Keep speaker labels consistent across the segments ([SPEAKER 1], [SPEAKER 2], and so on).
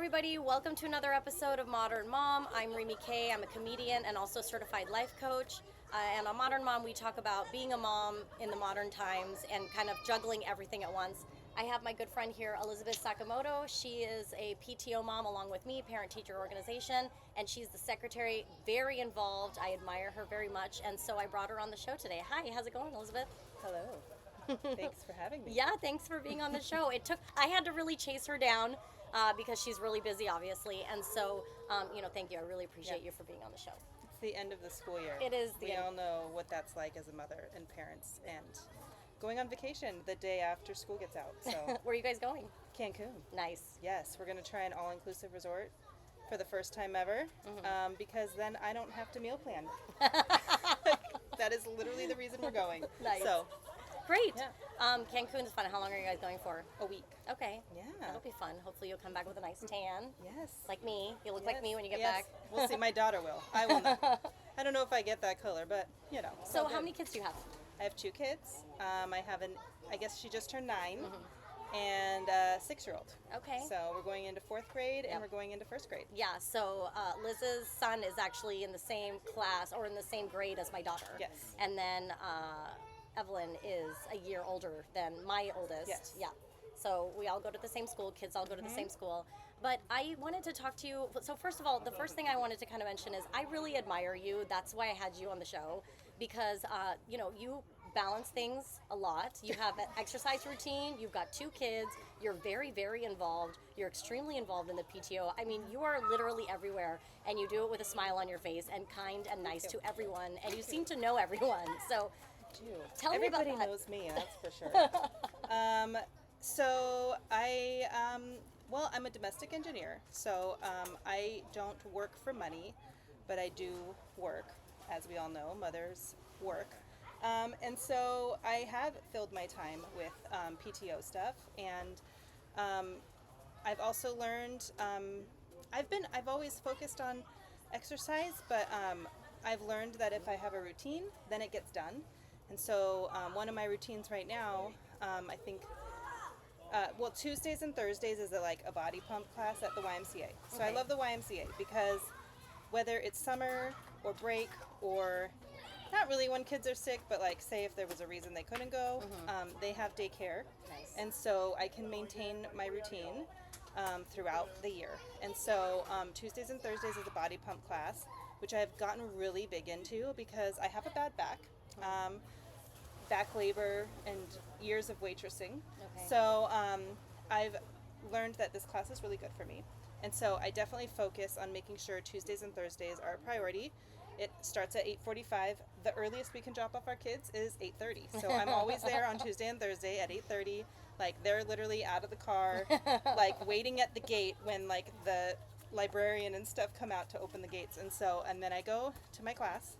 [SPEAKER 1] everybody. Welcome to another episode of Modern Mom. I'm Remy Kay. I'm a comedian and also certified life coach. And on Modern Mom, we talk about being a mom in the modern times and kind of juggling everything at once. I have my good friend here, Elizabeth Sakamoto. She is a PTO mom along with me, parent teacher organization, and she's the secretary, very involved. I admire her very much, and so I brought her on the show today. Hi, how's it going, Elizabeth?
[SPEAKER 2] Hello. Thanks for having me.
[SPEAKER 1] Yeah, thanks for being on the show. I had to really chase her down because she's really busy, obviously, and so, thank you. I really appreciate you for being on the show.
[SPEAKER 2] It's the end of the school year.
[SPEAKER 1] It is
[SPEAKER 2] We all know what that's like as a mother and parents, and going on vacation the day after school gets out. So
[SPEAKER 1] Where are you guys going?
[SPEAKER 2] Cancun.
[SPEAKER 1] Nice.
[SPEAKER 2] Yes, we're going to try an all-inclusive resort for the first time ever, because then I don't have to meal plan. That is literally the reason we're going.
[SPEAKER 1] Nice.
[SPEAKER 2] So,
[SPEAKER 1] Great.
[SPEAKER 2] Yeah.
[SPEAKER 1] Cancun is fun. How long are you guys going for?
[SPEAKER 2] a week.
[SPEAKER 1] Okay.
[SPEAKER 2] Yeah.
[SPEAKER 1] That'll be fun. Hopefully you'll come back with a nice tan.
[SPEAKER 2] Yes.
[SPEAKER 1] Like me. You look like
[SPEAKER 2] Yes.
[SPEAKER 1] me when you get
[SPEAKER 2] Yes.
[SPEAKER 1] back.
[SPEAKER 2] We'll see. My daughter will. I will not. I don't know if I get that color, but it's
[SPEAKER 1] So
[SPEAKER 2] all
[SPEAKER 1] how
[SPEAKER 2] good.
[SPEAKER 1] many kids do you have?
[SPEAKER 2] I have two kids. I guess she just turned 9, and 6-year-old.
[SPEAKER 1] Okay.
[SPEAKER 2] So we're going into 4th grade, and
[SPEAKER 1] Yep.
[SPEAKER 2] we're going into 1st grade.
[SPEAKER 1] Yeah, so Liz's son is actually in the same class or in the same grade as my daughter.
[SPEAKER 2] Yes.
[SPEAKER 1] And then Evelyn is a year older than my oldest.
[SPEAKER 2] Yes.
[SPEAKER 1] Yeah. So we all go to the same school. Kids all go to the same school. But I wanted to talk to you. So first of all, the first thing I wanted to kind of mention is I really admire you. That's why I had you on the show because, you balance things a lot. You have an exercise routine. You've got 2 kids. You're very, very involved. You're extremely involved in the PTO. I mean, you are literally everywhere, and you do it with a smile on your face and kind and nice to everyone. And you seem to know everyone. So tell me about
[SPEAKER 2] Everybody
[SPEAKER 1] that.
[SPEAKER 2] knows me, that's for sure. So I'm a domestic engineer. So I don't work for money, but I do work. As we all know, mothers work. And so I have filled my time with PTO stuff, and I've also learned. I've always focused on exercise, but I've learned that if I have a routine, then it gets done. And so one of my routines right now, I think. Tuesdays and Thursdays is a body pump class at the YMCA. So I
[SPEAKER 1] Okay.
[SPEAKER 2] love the YMCA because whether it's summer or break or not really when kids are sick, but say if there was a reason they couldn't go, they have daycare.
[SPEAKER 1] Nice.
[SPEAKER 2] And so I can maintain my routine throughout the year. And so Tuesdays and Thursdays is a body pump class, which I've gotten really big into because I have a bad back. Back labor and years of waitressing.
[SPEAKER 1] Okay.
[SPEAKER 2] So I've learned that this class is really good for me. And so I definitely focus on making sure Tuesdays and Thursdays are a priority. It starts at 8:45. The earliest we can drop off our kids is 8:30. So I'm always there on Tuesday and Thursday at 8:30. They're literally out of the car, waiting at the gate when the librarian and stuff come out to open the gates. And then I go to my class.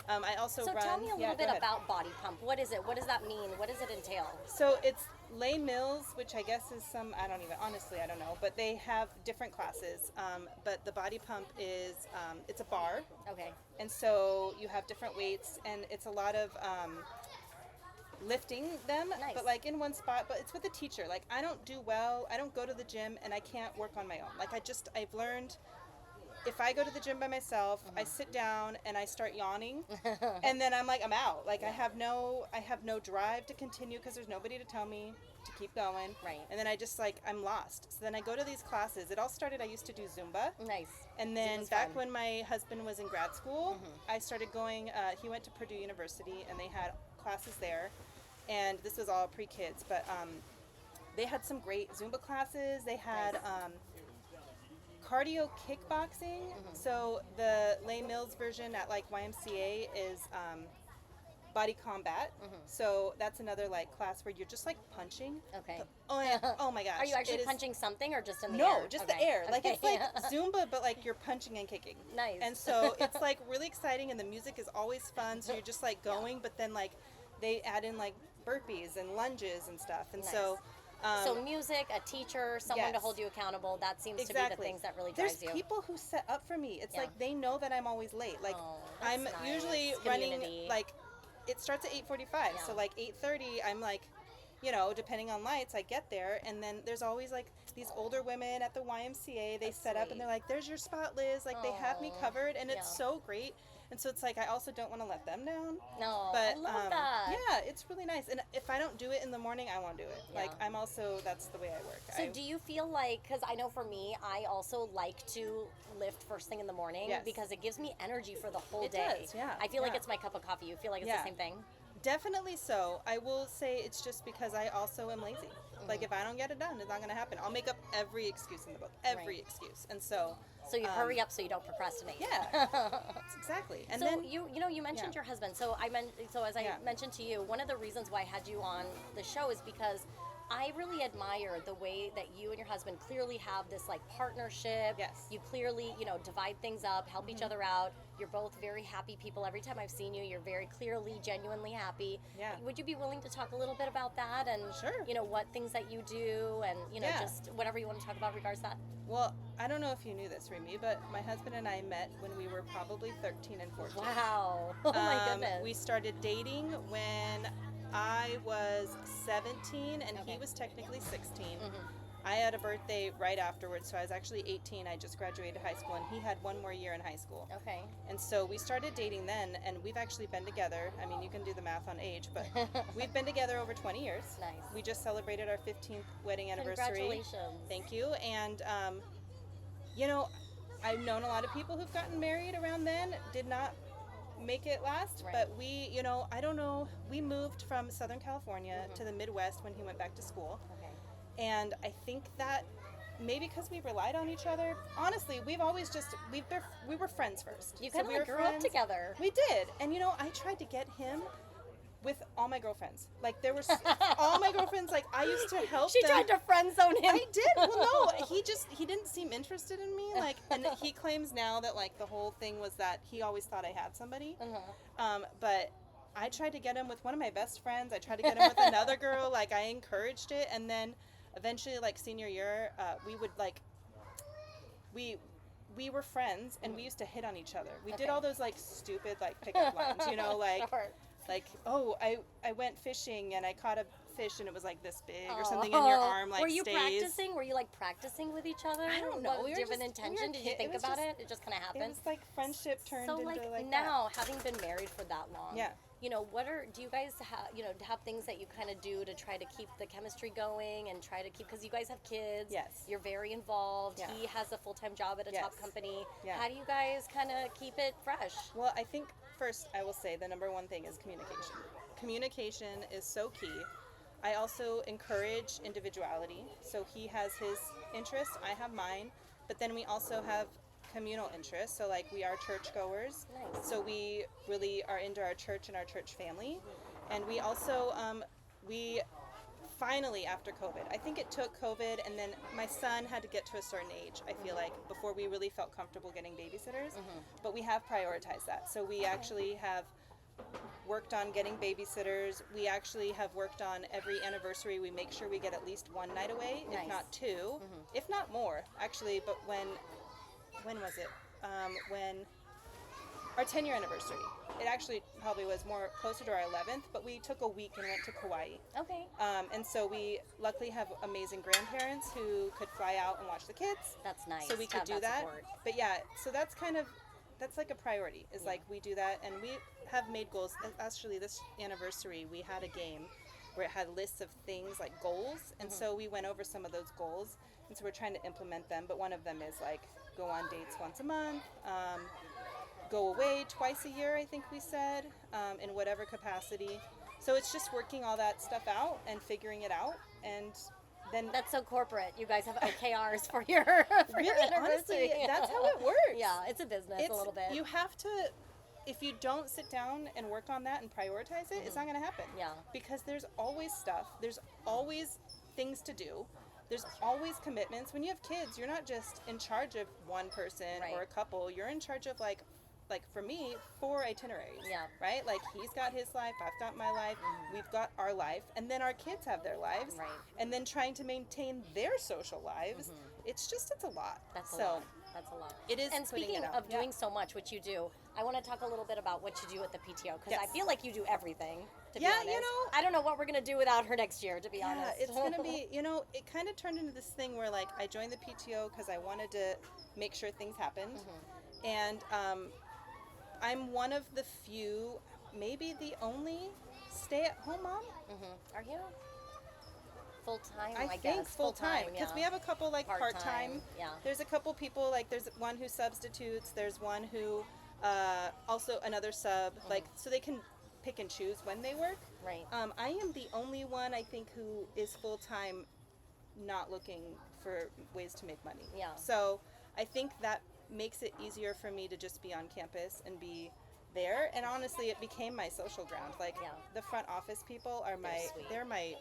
[SPEAKER 2] I also
[SPEAKER 1] So
[SPEAKER 2] run.
[SPEAKER 1] tell me a
[SPEAKER 2] Yeah,
[SPEAKER 1] little
[SPEAKER 2] go
[SPEAKER 1] bit
[SPEAKER 2] ahead.
[SPEAKER 1] about body pump. What is it? What does that mean? What does it entail?
[SPEAKER 2] So it's Les Mills, which I guess is I don't know, but they have different classes. But the body pump is, it's a bar,
[SPEAKER 1] Okay.
[SPEAKER 2] and so you have different weights, and it's a lot of lifting them,
[SPEAKER 1] Nice.
[SPEAKER 2] but in one spot, but it's with a teacher. I don't go to the gym, and I can't work on my own. I've learned, if I go to the gym by myself, I sit down and I start yawning, and then I'm out. I have no drive to continue because there's nobody to tell me to keep going.
[SPEAKER 1] Right.
[SPEAKER 2] And then I just I'm lost. So then I go to these classes. It all started. I used to do Zumba.
[SPEAKER 1] Nice.
[SPEAKER 2] And then
[SPEAKER 1] Zumba's
[SPEAKER 2] back
[SPEAKER 1] fun.
[SPEAKER 2] when my husband was in grad school, I started going. He went to Purdue University, and they had classes there. And this was all pre-kids, but they had some great Zumba classes. They had cardio kickboxing. So the Les Mills version at YMCA is body combat. So that's another class where you're just punching.
[SPEAKER 1] Okay.
[SPEAKER 2] Oh yeah. Oh my gosh.
[SPEAKER 1] Are you actually
[SPEAKER 2] It is-
[SPEAKER 1] punching something or just in the
[SPEAKER 2] No,
[SPEAKER 1] air?
[SPEAKER 2] just
[SPEAKER 1] Okay.
[SPEAKER 2] the air.
[SPEAKER 1] Okay.
[SPEAKER 2] It's Zumba, but you're punching and kicking.
[SPEAKER 1] Nice.
[SPEAKER 2] And so it's really exciting, and the music is always fun. So you're just going, but then they add in burpees and lunges and stuff. And so.
[SPEAKER 1] So music, a teacher, someone to
[SPEAKER 2] yes.
[SPEAKER 1] hold you accountable, that seems to be the things that really
[SPEAKER 2] There's
[SPEAKER 1] drives you.
[SPEAKER 2] people who set up for me. It's
[SPEAKER 1] Yeah.
[SPEAKER 2] they know that I'm always late.
[SPEAKER 1] Oh, that's
[SPEAKER 2] I'm
[SPEAKER 1] nice.
[SPEAKER 2] usually
[SPEAKER 1] Community.
[SPEAKER 2] running it starts at 8:45.
[SPEAKER 1] Yeah.
[SPEAKER 2] So 8:30 I'm you know, depending on lights, I get there, and then there's always like these older women at the YMCA. They
[SPEAKER 1] That's
[SPEAKER 2] set up
[SPEAKER 1] sweet.
[SPEAKER 2] and they're like, "There's your spot, Liz." Like they have me
[SPEAKER 1] Aw,
[SPEAKER 2] covered, and it's
[SPEAKER 1] yeah.
[SPEAKER 2] so great. And so it's like I also don't want to let them down.
[SPEAKER 1] No,
[SPEAKER 2] But
[SPEAKER 1] I love that.
[SPEAKER 2] yeah, it's really nice. And if I don't do it in the morning, I won't do it.
[SPEAKER 1] Yeah.
[SPEAKER 2] Like I'm also that's the way I work.
[SPEAKER 1] So do you feel like, because I know for me, I also like to lift first thing in the morning
[SPEAKER 2] Yes.
[SPEAKER 1] because it gives me energy for the whole
[SPEAKER 2] It
[SPEAKER 1] day.
[SPEAKER 2] does, yeah,
[SPEAKER 1] I feel like
[SPEAKER 2] yeah.
[SPEAKER 1] it's my cup of coffee. You feel like it's
[SPEAKER 2] Yeah.
[SPEAKER 1] the same thing?
[SPEAKER 2] Definitely so. I will say it's just because I also am lazy. Like if I don't get it done, it's not going to happen. I'll make up every excuse in the book, every
[SPEAKER 1] Right.
[SPEAKER 2] excuse. And so
[SPEAKER 1] So you hurry up so you don't procrastinate.
[SPEAKER 2] yeah. Exactly. And
[SPEAKER 1] so
[SPEAKER 2] then
[SPEAKER 1] you mentioned
[SPEAKER 2] yeah.
[SPEAKER 1] your husband. So as I
[SPEAKER 2] Yeah.
[SPEAKER 1] mentioned to you, one of the reasons why I had you on the show is because I really admire the way that you and your husband clearly have this like partnership.
[SPEAKER 2] Yes. Mm-hmm.
[SPEAKER 1] You clearly, divide things up, help each other out. You're both very happy people. Every time I've seen you, you're very clearly, genuinely happy.
[SPEAKER 2] Yeah.
[SPEAKER 1] Would you be willing to talk a little bit about that and
[SPEAKER 2] Sure.
[SPEAKER 1] what things that you do and
[SPEAKER 2] Yeah.
[SPEAKER 1] just whatever you want to talk about regards to that?
[SPEAKER 2] well, I don't know if you knew this, Remy, but my husband and I met when we were probably 13 and 14.
[SPEAKER 1] Wow. Oh my goodness.
[SPEAKER 2] We started dating when I was 17 and he
[SPEAKER 1] Okay.
[SPEAKER 2] was technically 16.
[SPEAKER 1] Mhm.
[SPEAKER 2] I had a birthday right afterwards, so I was actually 18. I just graduated high school, and he had one more year in high school.
[SPEAKER 1] Okay.
[SPEAKER 2] And so we started dating then, and we've actually been together. I mean, you can do the math on age, but we've been together over 20 years.
[SPEAKER 1] Nice.
[SPEAKER 2] We just celebrated our 15th wedding anniversary.
[SPEAKER 1] Congratulations.
[SPEAKER 2] Thank you. And, I've known a lot of people who've gotten married around then, did not make it last,
[SPEAKER 1] Right.
[SPEAKER 2] but we, I don't know, we moved from Southern California to the Midwest when he went back to school.
[SPEAKER 1] Okay.
[SPEAKER 2] And I think that maybe because we relied on each other, honestly, we've always just, we were friends first.
[SPEAKER 1] You
[SPEAKER 2] So
[SPEAKER 1] kind of
[SPEAKER 2] we were
[SPEAKER 1] grew up
[SPEAKER 2] friends.
[SPEAKER 1] together.
[SPEAKER 2] We did. And I tried to get him with all my girlfriends. Like there was all my girlfriends, like I used to help
[SPEAKER 1] She
[SPEAKER 2] them.
[SPEAKER 1] tried to friend zone him.
[SPEAKER 2] I did. Well, no, he didn't seem interested in me. Like, and he claims now that like the whole thing was that he always thought I had somebody. But I tried to get him with one of my best friends. I tried to get him with another girl. Like I encouraged it, and then eventually, like senior year, we would like we were friends, and we used to hit on each other. We
[SPEAKER 1] Okay.
[SPEAKER 2] did all those like stupid like pickup lines, like.
[SPEAKER 1] Sure.
[SPEAKER 2] Like, oh, I went fishing and I caught a fish and it was like this big or something in your arm like
[SPEAKER 1] Were you
[SPEAKER 2] stays.
[SPEAKER 1] practicing? Were you like practicing with each other?
[SPEAKER 2] I don't know.
[SPEAKER 1] What,
[SPEAKER 2] We
[SPEAKER 1] did
[SPEAKER 2] were
[SPEAKER 1] you have an
[SPEAKER 2] just- we were
[SPEAKER 1] intention? Did you
[SPEAKER 2] kid- it
[SPEAKER 1] think
[SPEAKER 2] was
[SPEAKER 1] about
[SPEAKER 2] just-
[SPEAKER 1] it? It just kind of
[SPEAKER 2] It
[SPEAKER 1] happened.
[SPEAKER 2] was like friendship turned
[SPEAKER 1] So
[SPEAKER 2] into
[SPEAKER 1] like
[SPEAKER 2] that.
[SPEAKER 1] now, having been married for that long,
[SPEAKER 2] Yeah.
[SPEAKER 1] do you guys have have things that you kind of do to try to keep the chemistry going and try to keep, because you guys have kids.
[SPEAKER 2] Yes.
[SPEAKER 1] You're very involved.
[SPEAKER 2] Yeah.
[SPEAKER 1] He has a full-time job at a top
[SPEAKER 2] Yes.
[SPEAKER 1] company.
[SPEAKER 2] Yeah.
[SPEAKER 1] How do you guys kind of keep it fresh?
[SPEAKER 2] Well, I think first I will say the number one thing is communication. Communication is so key. I also encourage individuality. So he has his interests, I have mine, but then we also have communal interests. So like we are churchgoers.
[SPEAKER 1] Nice.
[SPEAKER 2] So we really are into our church and our church family. And we also we finally, after COVID, I think it took COVID, and then my son had to get to a certain age, I feel like, before we really felt comfortable getting babysitters. But we have prioritized that. So we actually have worked on getting babysitters. We actually have worked on every anniversary. We make sure we get at least one night away,
[SPEAKER 1] Nice.
[SPEAKER 2] if not two, if not more, actually. But when was it? When our 10-year anniversary. It actually probably was more closer to our 11th, but we took a week and went to Kauai.
[SPEAKER 1] Okay.
[SPEAKER 2] And so we luckily have amazing grandparents who could fly out and watch the kids.
[SPEAKER 1] That's nice.
[SPEAKER 2] So we
[SPEAKER 1] to
[SPEAKER 2] could
[SPEAKER 1] have
[SPEAKER 2] do that.
[SPEAKER 1] support.
[SPEAKER 2] But yeah, so that's like a priority, is like we do that, and we have made goals. Actually, this anniversary we had a game where it had lists of things like goals, and so we went over some of those goals, and so we're trying to implement them. But one of them is like go on dates once a month, go away twice a year, I think we said, in whatever capacity. So it's just working all that stuff out and figuring it out, and then
[SPEAKER 1] That's so corporate. You guys have OKRs for your for your
[SPEAKER 2] really,
[SPEAKER 1] anniversary.
[SPEAKER 2] honestly, that's how it works.
[SPEAKER 1] Yeah, it's a business a little bit.
[SPEAKER 2] You have to, if you don't sit down and work on that and prioritize it, it's not going to happen.
[SPEAKER 1] Yeah.
[SPEAKER 2] Because there's always stuff. There's always things to do. There's always commitments. When you have kids, you're not just in charge of one person or a
[SPEAKER 1] Right.
[SPEAKER 2] couple. You're in charge of like for me, 4 itineraries.
[SPEAKER 1] Yeah.
[SPEAKER 2] Right? Like he's got his life, I've got my life, we've got our life, and then our kids have their lives.
[SPEAKER 1] Right.
[SPEAKER 2] And then trying to maintain their social lives. It's a lot.
[SPEAKER 1] That's a
[SPEAKER 2] so
[SPEAKER 1] lot. That's a lot.
[SPEAKER 2] it is
[SPEAKER 1] And
[SPEAKER 2] putting
[SPEAKER 1] speaking
[SPEAKER 2] it out.
[SPEAKER 1] of
[SPEAKER 2] Yeah.
[SPEAKER 1] doing so much, which you do, I want to talk a little bit about what you do at the PTO, because I
[SPEAKER 2] Yes.
[SPEAKER 1] feel like you do everything. To
[SPEAKER 2] Yeah,
[SPEAKER 1] be honest.
[SPEAKER 2] you know-
[SPEAKER 1] I don't know what we're gonna do without her next year. To be
[SPEAKER 2] Yeah,
[SPEAKER 1] honest,
[SPEAKER 2] it's gonna be, it kind of turned into this thing where like I joined the PTO because I wanted to make sure things happened, and I'm one of the few, maybe the only, stay-at-home mom.
[SPEAKER 1] Are you full time?
[SPEAKER 2] I think
[SPEAKER 1] guess
[SPEAKER 2] full time because
[SPEAKER 1] yeah.
[SPEAKER 2] we have a couple like part time.
[SPEAKER 1] Yeah.
[SPEAKER 2] There's a couple people like there's one who substitutes. There's one who also another sub. Like so they can pick and choose when they work.
[SPEAKER 1] Right.
[SPEAKER 2] I am the only one I think who is full time, not looking for ways to make money.
[SPEAKER 1] Yeah.
[SPEAKER 2] So I think that makes it easier for me to just be on campus and be there. And honestly, it became my social ground. Like
[SPEAKER 1] Yeah.
[SPEAKER 2] the front office people are
[SPEAKER 1] sweet.
[SPEAKER 2] they're my.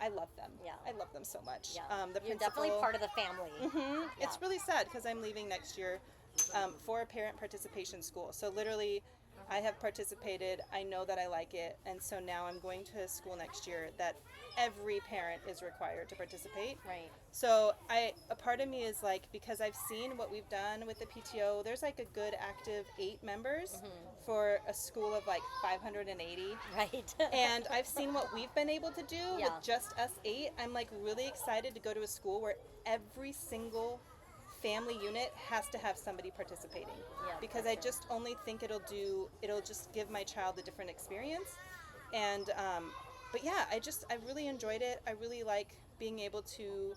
[SPEAKER 2] I love them.
[SPEAKER 1] Yeah.
[SPEAKER 2] I love them so much.
[SPEAKER 1] Yeah.
[SPEAKER 2] The
[SPEAKER 1] You're
[SPEAKER 2] principal,
[SPEAKER 1] definitely part of the family.
[SPEAKER 2] Mhm.
[SPEAKER 1] Yeah.
[SPEAKER 2] It's really sad because I'm leaving next year for a parent participation school. So literally, I have participated. I know that I like it, and so now I'm going to a school next year that every parent is required to participate.
[SPEAKER 1] Right.
[SPEAKER 2] So a part of me is like, because I've seen what we've done with the PTO, there's like a good active 8 members for a school of like 580.
[SPEAKER 1] Right.
[SPEAKER 2] And I've seen what we've been able to do
[SPEAKER 1] Yeah.
[SPEAKER 2] with just us 8. I'm like really excited to go to a school where every single family unit has to have somebody participating.
[SPEAKER 1] Yeah,
[SPEAKER 2] Because
[SPEAKER 1] that's
[SPEAKER 2] I just only think it'll just give my child a different experience. And but yeah, I really enjoyed it. I really like being able to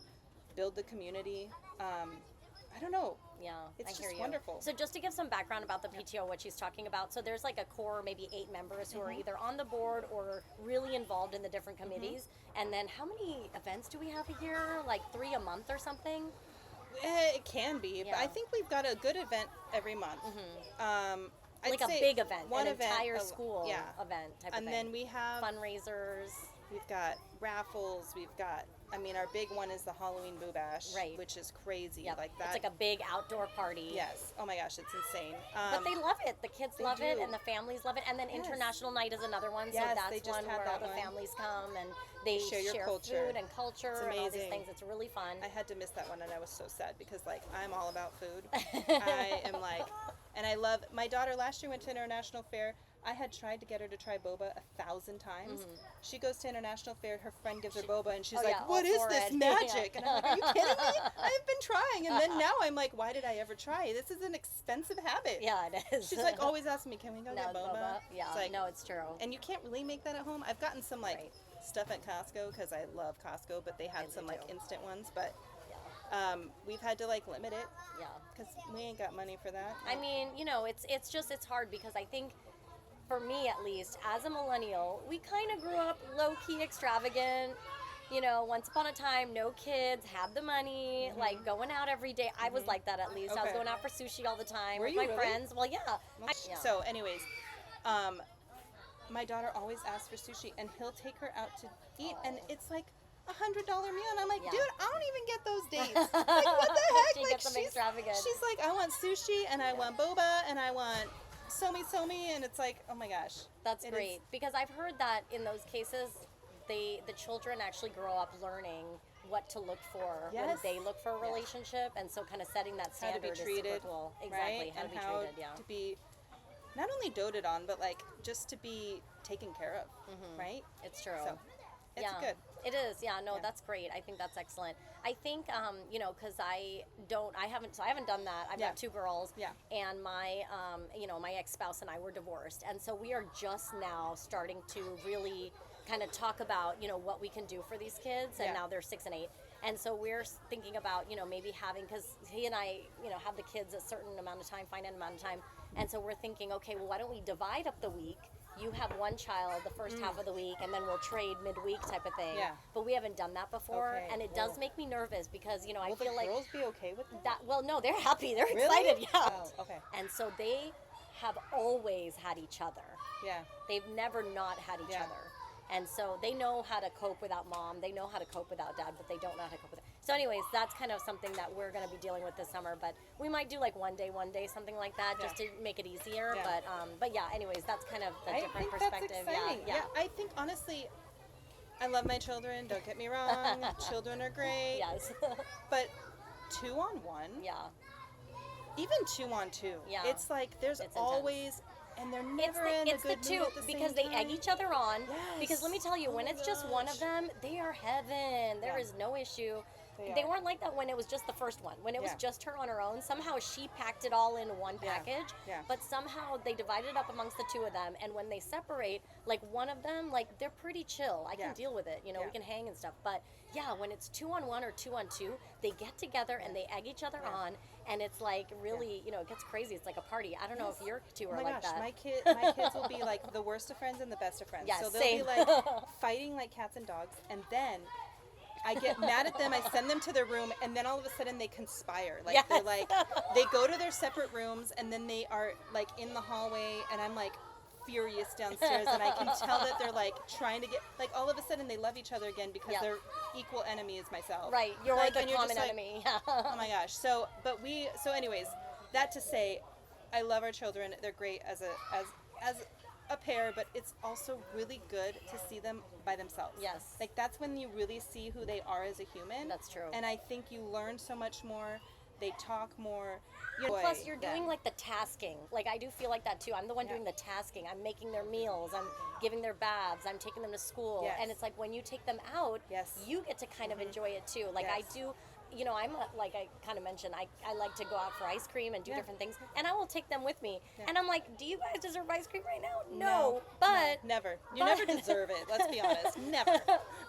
[SPEAKER 2] build the community. I don't know.
[SPEAKER 1] Yeah,
[SPEAKER 2] It's
[SPEAKER 1] I
[SPEAKER 2] just
[SPEAKER 1] hear you.
[SPEAKER 2] wonderful.
[SPEAKER 1] So just to give some background about the PTO, what she's talking about, so there's like a core, maybe 8 members who are either on the board or really involved in the different committees. And then how many events do we have a year? Like 3 a month or something?
[SPEAKER 2] It can be, but
[SPEAKER 1] Yeah.
[SPEAKER 2] I think we've got a good event every month. I'd
[SPEAKER 1] Like a
[SPEAKER 2] say
[SPEAKER 1] big event,
[SPEAKER 2] one
[SPEAKER 1] an
[SPEAKER 2] event,
[SPEAKER 1] entire school
[SPEAKER 2] yeah.
[SPEAKER 1] event type of
[SPEAKER 2] And
[SPEAKER 1] thing.
[SPEAKER 2] then we have
[SPEAKER 1] Fundraisers.
[SPEAKER 2] we've got raffles. We've got. I mean, our big one is the Halloween Boo Bash,
[SPEAKER 1] Right.
[SPEAKER 2] which is crazy.
[SPEAKER 1] Yep.
[SPEAKER 2] Like that.
[SPEAKER 1] It's like a big outdoor party.
[SPEAKER 2] Yes. Oh my gosh, it's insane.
[SPEAKER 1] But they love it. The kids
[SPEAKER 2] they
[SPEAKER 1] love it,
[SPEAKER 2] do.
[SPEAKER 1] and the families love it. And then
[SPEAKER 2] Yes.
[SPEAKER 1] International Night is another one.
[SPEAKER 2] Yes,
[SPEAKER 1] so that's
[SPEAKER 2] they just
[SPEAKER 1] one
[SPEAKER 2] had
[SPEAKER 1] where
[SPEAKER 2] that
[SPEAKER 1] all the
[SPEAKER 2] one.
[SPEAKER 1] families come and they
[SPEAKER 2] Share your culture.
[SPEAKER 1] food and culture
[SPEAKER 2] It's
[SPEAKER 1] and all these
[SPEAKER 2] amazing.
[SPEAKER 1] things. It's really fun.
[SPEAKER 2] I had to miss that one, and I was so sad because like I'm all about food. I am like, and I love my daughter. Last year went to International Fair. I had tried to get her to try boba 1,000 times. She goes to International Fair. Her friend gives her boba, and she's
[SPEAKER 1] Oh,
[SPEAKER 2] like,
[SPEAKER 1] yeah, all
[SPEAKER 2] "What is
[SPEAKER 1] for
[SPEAKER 2] this
[SPEAKER 1] it."
[SPEAKER 2] magic?" And I'm like, "Are you kidding me? I've been trying." And then now I'm like, "Why did I ever try? This is an expensive habit."
[SPEAKER 1] Yeah, it is.
[SPEAKER 2] She's like always asking me, "Can we go
[SPEAKER 1] no,
[SPEAKER 2] get boba?"
[SPEAKER 1] Yeah,
[SPEAKER 2] It's like,
[SPEAKER 1] no, it's true.
[SPEAKER 2] and you can't really make that at home. I've gotten some like
[SPEAKER 1] Right.
[SPEAKER 2] stuff at Costco because I love Costco, but they
[SPEAKER 1] I
[SPEAKER 2] had
[SPEAKER 1] do
[SPEAKER 2] some like
[SPEAKER 1] too.
[SPEAKER 2] instant ones. But
[SPEAKER 1] Yeah,
[SPEAKER 2] we've had to like limit it
[SPEAKER 1] yeah.
[SPEAKER 2] because we ain't got money for that.
[SPEAKER 1] I mean, it's hard because I think, for me at least, as a millennial, we kind of grew up low-key extravagant. Once upon a time, no kids, have the money, like going out every day. I was like that at least. I was
[SPEAKER 2] Okay.
[SPEAKER 1] going out for sushi all the time
[SPEAKER 2] Were
[SPEAKER 1] with
[SPEAKER 2] you
[SPEAKER 1] my
[SPEAKER 2] really?
[SPEAKER 1] friends. Well, yeah. Yeah.
[SPEAKER 2] So, anyways, my daughter always asks for sushi, and he'll take her out to eat, and it's like $100 meal, and I'm like,
[SPEAKER 1] Yeah.
[SPEAKER 2] dude, I don't even get those dates. Like, what the heck?
[SPEAKER 1] She
[SPEAKER 2] Like,
[SPEAKER 1] gets them extravagant.
[SPEAKER 2] she's like, I want sushi, and I want boba, and I want somi, and it's like, oh my gosh.
[SPEAKER 1] That's
[SPEAKER 2] It is-
[SPEAKER 1] great because I've heard that in those cases, the children actually grow up learning what to look for when
[SPEAKER 2] Yes.
[SPEAKER 1] they look for a relationship, and so kind of setting that
[SPEAKER 2] How to be
[SPEAKER 1] standard
[SPEAKER 2] treated,
[SPEAKER 1] is super cool. Exactly,
[SPEAKER 2] right?
[SPEAKER 1] how to
[SPEAKER 2] And
[SPEAKER 1] be
[SPEAKER 2] how
[SPEAKER 1] treated. Yeah.
[SPEAKER 2] to be not only doted on, but like just to be taken care of, right?
[SPEAKER 1] It's true.
[SPEAKER 2] So, it's
[SPEAKER 1] yeah,
[SPEAKER 2] good.
[SPEAKER 1] It is. Yeah, no,
[SPEAKER 2] Yeah.
[SPEAKER 1] that's great. I think that's excellent. I think, because I haven't done that. I've
[SPEAKER 2] Yeah.
[SPEAKER 1] got 2 girls.
[SPEAKER 2] Yeah.
[SPEAKER 1] And my, my ex-spouse and I were divorced. And so we are just now starting to really kind of talk about, what we can do for these kids. And
[SPEAKER 2] Yeah.
[SPEAKER 1] now they're 6 and 8. And so we're thinking about, maybe having, because he and I, have the kids a certain amount of time, finite amount of time. And so we're thinking, okay, well, why don't we divide up the week? You have one child the first half of the week, and then we'll trade midweek type of thing.
[SPEAKER 2] Yeah.
[SPEAKER 1] But we haven't done that before,
[SPEAKER 2] Okay,
[SPEAKER 1] and it
[SPEAKER 2] cool.
[SPEAKER 1] does make me nervous because, I
[SPEAKER 2] Will
[SPEAKER 1] feel
[SPEAKER 2] the
[SPEAKER 1] like
[SPEAKER 2] girls be okay with that?
[SPEAKER 1] that. Well, no, they're happy. They're
[SPEAKER 2] Really?
[SPEAKER 1] excited. Yeah.
[SPEAKER 2] Oh, okay.
[SPEAKER 1] And so they have always had each other.
[SPEAKER 2] Yeah.
[SPEAKER 1] They've never not had each
[SPEAKER 2] Yeah.
[SPEAKER 1] other. And so they know how to cope without mom. They know how to cope without dad, but they don't know how to cope with it. So anyways, that's kind of something that we're going to be dealing with this summer. But we might do like one day, something like that, just to make it easier.
[SPEAKER 2] Yeah.
[SPEAKER 1] But yeah, anyways, that's kind of the
[SPEAKER 2] I
[SPEAKER 1] different
[SPEAKER 2] think
[SPEAKER 1] perspective.
[SPEAKER 2] that's exciting.
[SPEAKER 1] Yeah.
[SPEAKER 2] I think honestly, I love my children. Don't get me wrong. Children are great.
[SPEAKER 1] Yes.
[SPEAKER 2] But 2-on-1,
[SPEAKER 1] Yeah.
[SPEAKER 2] even 2-on-2,
[SPEAKER 1] Yeah.
[SPEAKER 2] it's like there's
[SPEAKER 1] It's intense.
[SPEAKER 2] always and they're
[SPEAKER 1] It's
[SPEAKER 2] never in
[SPEAKER 1] it's
[SPEAKER 2] a good
[SPEAKER 1] the two
[SPEAKER 2] mood at the
[SPEAKER 1] because
[SPEAKER 2] same
[SPEAKER 1] they egg
[SPEAKER 2] time.
[SPEAKER 1] each other on. Because let me
[SPEAKER 2] Yes.
[SPEAKER 1] tell you,
[SPEAKER 2] Oh
[SPEAKER 1] when
[SPEAKER 2] my
[SPEAKER 1] it's just one of
[SPEAKER 2] gosh.
[SPEAKER 1] them, they are heaven. There
[SPEAKER 2] Yeah.
[SPEAKER 1] is no issue.
[SPEAKER 2] They
[SPEAKER 1] They
[SPEAKER 2] are.
[SPEAKER 1] weren't like that when it was just the first one. When it was
[SPEAKER 2] Yeah.
[SPEAKER 1] just her on her own, somehow she packed it all in one
[SPEAKER 2] Yeah.
[SPEAKER 1] package.
[SPEAKER 2] Yeah.
[SPEAKER 1] But somehow they divided it up amongst the two of them. And when they separate, like one of them, like they're pretty chill. I
[SPEAKER 2] Yeah.
[SPEAKER 1] can deal with it. You know, we
[SPEAKER 2] Yeah.
[SPEAKER 1] can hang and stuff. But yeah, when it's 2-on-1 or 2-on-2, they get together and they egg each other
[SPEAKER 2] Yeah.
[SPEAKER 1] on. And it's like really, you know, it gets crazy. It's like a party. I don't know if
[SPEAKER 2] Yes.
[SPEAKER 1] your two
[SPEAKER 2] Oh
[SPEAKER 1] are
[SPEAKER 2] my
[SPEAKER 1] like
[SPEAKER 2] gosh,
[SPEAKER 1] that.
[SPEAKER 2] my kids will be like the worst of friends and the best of friends.
[SPEAKER 1] Yes,
[SPEAKER 2] so they'll
[SPEAKER 1] same.
[SPEAKER 2] be like fighting like cats and dogs, and then I get mad at them. I send them to their room, and then all of a sudden they conspire. Like they're
[SPEAKER 1] Yes.
[SPEAKER 2] like they go to their separate rooms, and then they are like in the hallway, and I'm like furious downstairs, and I can tell that they're like trying to get like all of a sudden they love each other again because
[SPEAKER 1] Yeah.
[SPEAKER 2] their equal enemy is myself.
[SPEAKER 1] Right, you're
[SPEAKER 2] Like,
[SPEAKER 1] the
[SPEAKER 2] and you're just
[SPEAKER 1] common
[SPEAKER 2] like,
[SPEAKER 1] enemy.
[SPEAKER 2] Oh my gosh. So anyways, that to say, I love our children. They're great as a pair, but it's also really good to see them by themselves.
[SPEAKER 1] Yes.
[SPEAKER 2] Like that's when you really see who they are as a human.
[SPEAKER 1] That's true.
[SPEAKER 2] And I think you learn so much more. They talk more. You
[SPEAKER 1] Plus, you're
[SPEAKER 2] them.
[SPEAKER 1] doing like the tasking. Like I do feel like that too. I'm the one
[SPEAKER 2] Yeah.
[SPEAKER 1] doing the tasking. I'm making their meals. I'm giving their baths. I'm taking them to school.
[SPEAKER 2] Yes.
[SPEAKER 1] And it's like when you take them out,
[SPEAKER 2] Yes.
[SPEAKER 1] you get to kind of enjoy it too. Like I
[SPEAKER 2] Yes.
[SPEAKER 1] do. You know, like I kind of mentioned, I like to go out for ice cream and do
[SPEAKER 2] Yeah.
[SPEAKER 1] different things, and I will take them with me.
[SPEAKER 2] Yeah.
[SPEAKER 1] And I'm like, do you guys deserve ice cream right now? No, but
[SPEAKER 2] never. You
[SPEAKER 1] but-
[SPEAKER 2] never deserve it. Let's be honest. Never.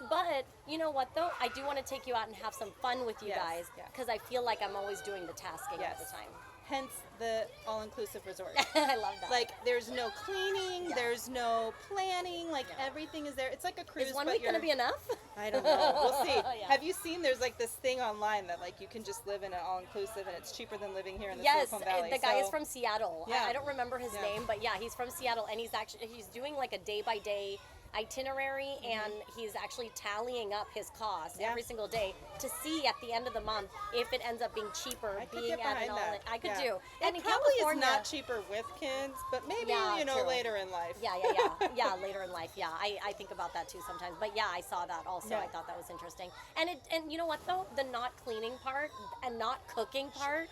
[SPEAKER 1] But you know what though? I do want to take you out and have some fun with you
[SPEAKER 2] Yes,
[SPEAKER 1] guys
[SPEAKER 2] yeah.
[SPEAKER 1] because I feel like I'm always doing the tasking all the
[SPEAKER 2] Yes.
[SPEAKER 1] time.
[SPEAKER 2] Hence the all-inclusive resort.
[SPEAKER 1] I love that.
[SPEAKER 2] Like there's no cleaning,
[SPEAKER 1] Yeah.
[SPEAKER 2] there's no planning, like
[SPEAKER 1] Yeah.
[SPEAKER 2] everything is there. It's like a cruise.
[SPEAKER 1] Is 1
[SPEAKER 2] but
[SPEAKER 1] week gonna
[SPEAKER 2] you're-
[SPEAKER 1] be enough?
[SPEAKER 2] I don't know. We'll see.
[SPEAKER 1] Yeah.
[SPEAKER 2] Have you seen? There's like this thing online that like you can just live in an all-inclusive and it's cheaper than living here in the
[SPEAKER 1] Yes,
[SPEAKER 2] Silicon Valley.
[SPEAKER 1] the guy is
[SPEAKER 2] So-
[SPEAKER 1] from Seattle.
[SPEAKER 2] Yeah.
[SPEAKER 1] I don't remember his
[SPEAKER 2] Yeah.
[SPEAKER 1] name, but yeah, he's from Seattle, and he's doing like a day-by-day itinerary, and he's actually tallying up his costs
[SPEAKER 2] Mm-hmm. Yeah.
[SPEAKER 1] every single day to see at the end of the month if it ends up being cheaper
[SPEAKER 2] I could
[SPEAKER 1] being
[SPEAKER 2] get
[SPEAKER 1] at an
[SPEAKER 2] behind
[SPEAKER 1] all.
[SPEAKER 2] that.
[SPEAKER 1] I could
[SPEAKER 2] Yeah.
[SPEAKER 1] do.
[SPEAKER 2] It
[SPEAKER 1] And in
[SPEAKER 2] probably
[SPEAKER 1] California,
[SPEAKER 2] is not cheaper with kids, but maybe
[SPEAKER 1] Yeah, true.
[SPEAKER 2] later in life.
[SPEAKER 1] yeah, later in life, yeah. I think about that too sometimes. But yeah, I saw that also.
[SPEAKER 2] Yeah.
[SPEAKER 1] I thought that was interesting. And you know what though? The not cleaning part and not cooking part,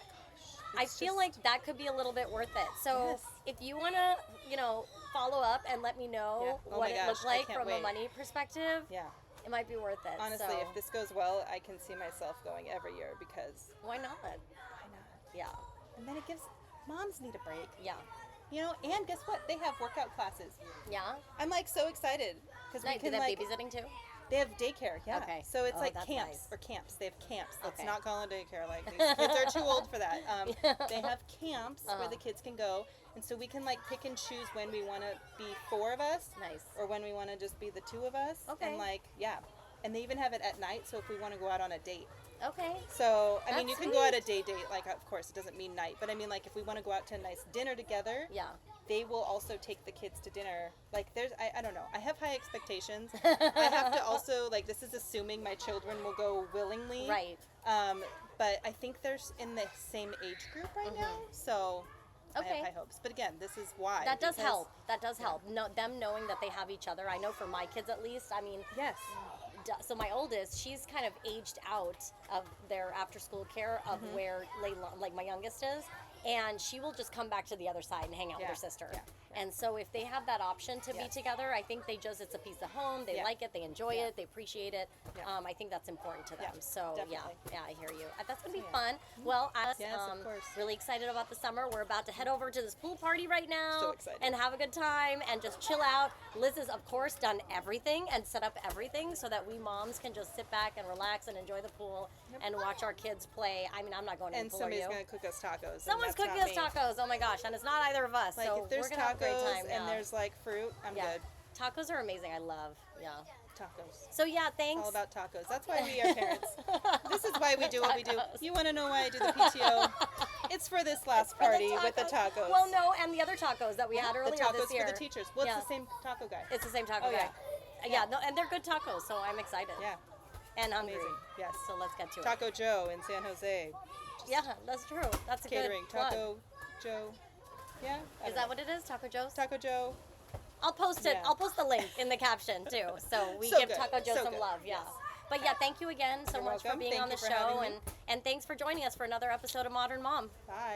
[SPEAKER 1] I
[SPEAKER 2] It's
[SPEAKER 1] feel
[SPEAKER 2] just-
[SPEAKER 1] like that could be a little bit worth it. So
[SPEAKER 2] Yes.
[SPEAKER 1] if you want to, follow up and let me know
[SPEAKER 2] Yeah. Oh
[SPEAKER 1] what
[SPEAKER 2] my
[SPEAKER 1] it
[SPEAKER 2] gosh,
[SPEAKER 1] looked
[SPEAKER 2] I
[SPEAKER 1] like
[SPEAKER 2] can't
[SPEAKER 1] from a
[SPEAKER 2] wait.
[SPEAKER 1] money perspective,
[SPEAKER 2] Yeah.
[SPEAKER 1] it might be worth it.
[SPEAKER 2] Honestly,
[SPEAKER 1] so,
[SPEAKER 2] if this goes well, I can see myself going every year because
[SPEAKER 1] why not?
[SPEAKER 2] why not?
[SPEAKER 1] Yeah,
[SPEAKER 2] And then it gives moms need a break.
[SPEAKER 1] yeah,
[SPEAKER 2] And guess what? They have workout classes.
[SPEAKER 1] yeah.
[SPEAKER 2] I'm like so excited because we
[SPEAKER 1] Nice. Do
[SPEAKER 2] can
[SPEAKER 1] they have
[SPEAKER 2] like
[SPEAKER 1] babysitting too?
[SPEAKER 2] they have daycare. Yeah.
[SPEAKER 1] Okay.
[SPEAKER 2] So it's
[SPEAKER 1] Oh,
[SPEAKER 2] like
[SPEAKER 1] that's
[SPEAKER 2] camps
[SPEAKER 1] nice.
[SPEAKER 2] or camps. They have camps. Let's
[SPEAKER 1] Okay.
[SPEAKER 2] not call it daycare. Like these kids are too old for that. They have camps
[SPEAKER 1] Uh-huh.
[SPEAKER 2] where the kids can go, and so we can like pick and choose when we want to be 4 of us,
[SPEAKER 1] Nice.
[SPEAKER 2] or when we want to just be the 2 of us.
[SPEAKER 1] Okay.
[SPEAKER 2] And like and they even have it at night. So if we want to go out on a date.
[SPEAKER 1] Okay.
[SPEAKER 2] So, I mean,
[SPEAKER 1] That's
[SPEAKER 2] you can go out a day date, like, of course, it doesn't mean night, but I mean, like, if we want to go out to a nice dinner together,
[SPEAKER 1] Yeah.
[SPEAKER 2] they will also take the kids to dinner. Like, I don't know. I have high expectations. I have to also, like, this is assuming my children will go willingly.
[SPEAKER 1] Right.
[SPEAKER 2] But I think they're in the same age group right now, so I
[SPEAKER 1] Okay.
[SPEAKER 2] have high hopes. But again, this is why.
[SPEAKER 1] That does
[SPEAKER 2] because-
[SPEAKER 1] help. That does help. No, them knowing that they have each other. I know for my kids at least. I mean,
[SPEAKER 2] Yes.
[SPEAKER 1] so my oldest, she's kind of aged out of their after-school care of
[SPEAKER 2] Mm-hmm.
[SPEAKER 1] where Layla, like my youngest is, and she will just come back to the other side and hang out with
[SPEAKER 2] Yeah,
[SPEAKER 1] her sister.
[SPEAKER 2] yeah,
[SPEAKER 1] And so if they have that option to be
[SPEAKER 2] Yes.
[SPEAKER 1] together, I think it's a piece of home. They
[SPEAKER 2] Yeah.
[SPEAKER 1] like it, they enjoy
[SPEAKER 2] Yeah.
[SPEAKER 1] it, they appreciate it.
[SPEAKER 2] Yeah.
[SPEAKER 1] I think that's important to them.
[SPEAKER 2] Yeah,
[SPEAKER 1] So
[SPEAKER 2] definitely.
[SPEAKER 1] yeah, I hear you. That's gonna be
[SPEAKER 2] Yeah.
[SPEAKER 1] fun. Well, us,
[SPEAKER 2] Yes, of course.
[SPEAKER 1] really excited about the summer. We're about to head over to this pool party right now
[SPEAKER 2] So excited.
[SPEAKER 1] and have a good time and just chill out. Liz has, of course, done everything and set up everything so that we moms can just sit back and relax and enjoy the pool and watch our kids play. I mean, I'm not going to
[SPEAKER 2] And
[SPEAKER 1] the pool, are
[SPEAKER 2] somebody's
[SPEAKER 1] you?
[SPEAKER 2] going to cook us tacos. and
[SPEAKER 1] Someone's
[SPEAKER 2] that's
[SPEAKER 1] cooking
[SPEAKER 2] not
[SPEAKER 1] us
[SPEAKER 2] me.
[SPEAKER 1] tacos. Oh my gosh, and it's not either of us.
[SPEAKER 2] Like,
[SPEAKER 1] so
[SPEAKER 2] if there's
[SPEAKER 1] we're gonna have a great
[SPEAKER 2] tacos
[SPEAKER 1] time.
[SPEAKER 2] and
[SPEAKER 1] Yeah.
[SPEAKER 2] there's, like, fruit, I'm
[SPEAKER 1] yeah.
[SPEAKER 2] good.
[SPEAKER 1] Tacos are amazing. I love. Yeah.
[SPEAKER 2] Tacos.
[SPEAKER 1] So yeah, thanks.
[SPEAKER 2] All about tacos. That's why we are parents. This is why we do what we do.
[SPEAKER 1] Tacos.
[SPEAKER 2] You want to know why I do the PTO? It's for this last party with the tacos.
[SPEAKER 1] Well, no, and the other tacos that we had
[SPEAKER 2] the
[SPEAKER 1] earlier
[SPEAKER 2] tacos
[SPEAKER 1] this year.
[SPEAKER 2] for the teachers. Well,
[SPEAKER 1] Yeah.
[SPEAKER 2] it's the same taco guy.
[SPEAKER 1] It's the same taco
[SPEAKER 2] Oh,
[SPEAKER 1] guy.
[SPEAKER 2] yeah.
[SPEAKER 1] Yeah, no, and they're good tacos, so I'm excited.
[SPEAKER 2] Yeah,
[SPEAKER 1] And hungry.
[SPEAKER 2] amazing. Yes.
[SPEAKER 1] So let's get to it.
[SPEAKER 2] Taco Joe in San Jose.
[SPEAKER 1] Yeah, that's true. That's a
[SPEAKER 2] Catering.
[SPEAKER 1] good plug.
[SPEAKER 2] Taco Joe. Yeah. I
[SPEAKER 1] Is
[SPEAKER 2] don't
[SPEAKER 1] that
[SPEAKER 2] know.
[SPEAKER 1] what it is? Taco Joe's?
[SPEAKER 2] Taco Joe?
[SPEAKER 1] I'll post it.
[SPEAKER 2] Yeah.
[SPEAKER 1] I'll post the link in the caption too. So we
[SPEAKER 2] So
[SPEAKER 1] give
[SPEAKER 2] good.
[SPEAKER 1] Taco Joe
[SPEAKER 2] So
[SPEAKER 1] some
[SPEAKER 2] good.
[SPEAKER 1] love. Yeah.
[SPEAKER 2] Yes.
[SPEAKER 1] But yeah, thank you again so
[SPEAKER 2] You're
[SPEAKER 1] much for
[SPEAKER 2] welcome.
[SPEAKER 1] being
[SPEAKER 2] Thank
[SPEAKER 1] on the
[SPEAKER 2] you for
[SPEAKER 1] show
[SPEAKER 2] having me.
[SPEAKER 1] and thanks for joining us for another episode of Modern Mom.
[SPEAKER 2] Bye.